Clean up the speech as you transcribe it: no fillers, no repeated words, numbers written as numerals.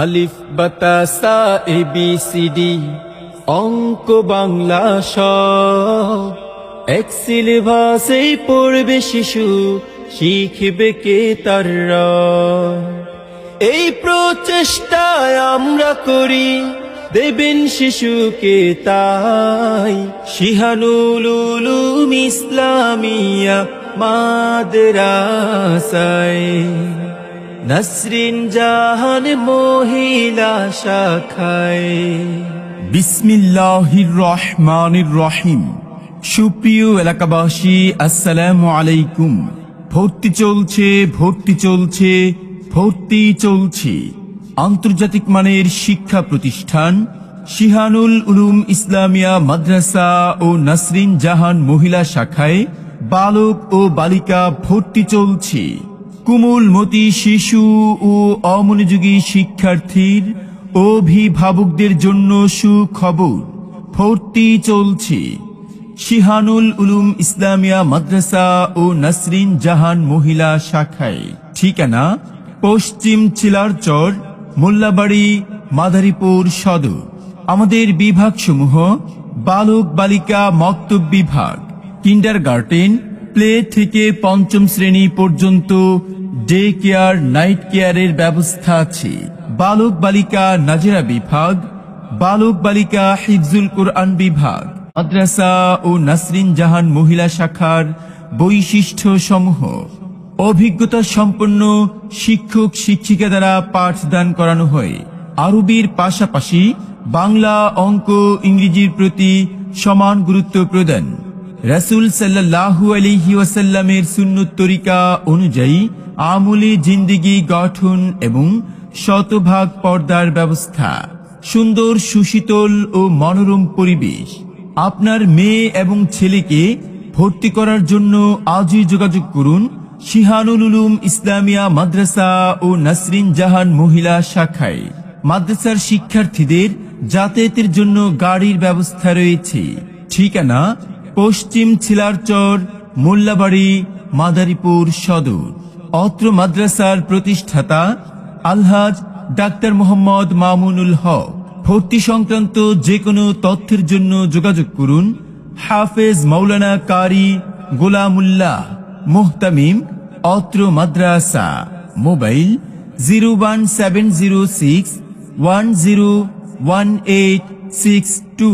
আলিফ বাতা সা A B C D অঙ্ক বাংলা স এক সিলেবাসেই পড়বে শিশু, শিখবে কে তার র। এই প্রচেষ্টায় আমরা করি, দেবেন শিশুকে তাই শিহানুল উলুম ইসলামিয়া মাদ্রাসায়। নাসরিন জাহান মহিলা শাখায়। বিসমিল্লাহির রহমানির রহিম। সুপ্রিয় এলাকাবাসী, আসসালামু আলাইকুম। ভর্তি চলছে আন্তর্জাতিক মানের শিক্ষা প্রতিষ্ঠান শিহানুল উলুম ইসলামিয়া মাদ্রাসা ও নাসরিন জাহান মহিলা শাখায় বালক ও বালিকা ভর্তি চলছে। কোমলমতি শিশু ও অমনোযোগী শিক্ষার্থীর অভিভাবকদের জন্য সুখবর, ভর্তি চলছে শিহানুল উলুম ইসলামিয়া মাদ্রাসা ও নাসরিন জাহান মহিলা শাখায়। ঠিকানা পশ্চিম চিলারচর, মোল্লাবাড়ি, মাদারীপুর সদর। আমাদের বিভাগসমূহ: বালক বালিকা মক্তব বিভাগ, কিন্ডারগার্টেন, প্লে থেকে পঞ্চম শ্রেণী পর্যন্ত ডে কেয়ার, নাইট কেয়ারের ব্যবস্থা আছে। বালক বালিকা নাজেরা বিভাগ, বালক বালিকা হিফজুল কোরআন বিভাগ। মাদ্রাসা ও নাসরিন জাহান মহিলা শাখার বৈশিষ্ট্য সমূহ: অভিজ্ঞতা সম্পন্ন শিক্ষক শিক্ষিকা দ্বারা পাঠদান করানো হয়। আরবির পাশাপাশি বাংলা, অঙ্ক, ইংরেজির প্রতি সমান গুরুত্ব প্রদান। রাসূল সাল্লাল্লাহু আলাইহি ওয়াসাল্লামের সুন্নত তরিকা অনুযায়ী আমলি জিন্দেগি গঠন এবং শতভাগ পর্দার ব্যবস্থা। সুন্দর, সুশীতল ও মনোরম পরিবেশ। আপনার মেয়ে এবং ছেলেকে ভর্তি করার জন্য আজই যোগাযোগ করুন শিহানুল উলুম ইসলামিয়া মাদ্রাসা ও নাসরিন জাহান মহিলা শাখায়। মাদ্রাসার শিক্ষার্থীদের যাতায়াতের জন্য গাড়ির ব্যবস্থা রয়েছে। ঠিকানা পশ্চিম ছিলারচর, মোল্লাবাড়ি, মাদারীপুর সদর। অত্র মাদ্রাসার প্রতিষ্ঠাতা আলহাজ ডাক্তার মোহাম্মদ মামুনুল হক। ভর্তি সংক্রান্ত যে কোনো তথ্যের জন্য যোগাযোগ করুন হাফেজ মাওলানা কারি গোলামুল্লাহ মুহতামিম, অত্র মাদ্রাসা। মোবাইল 01706101862।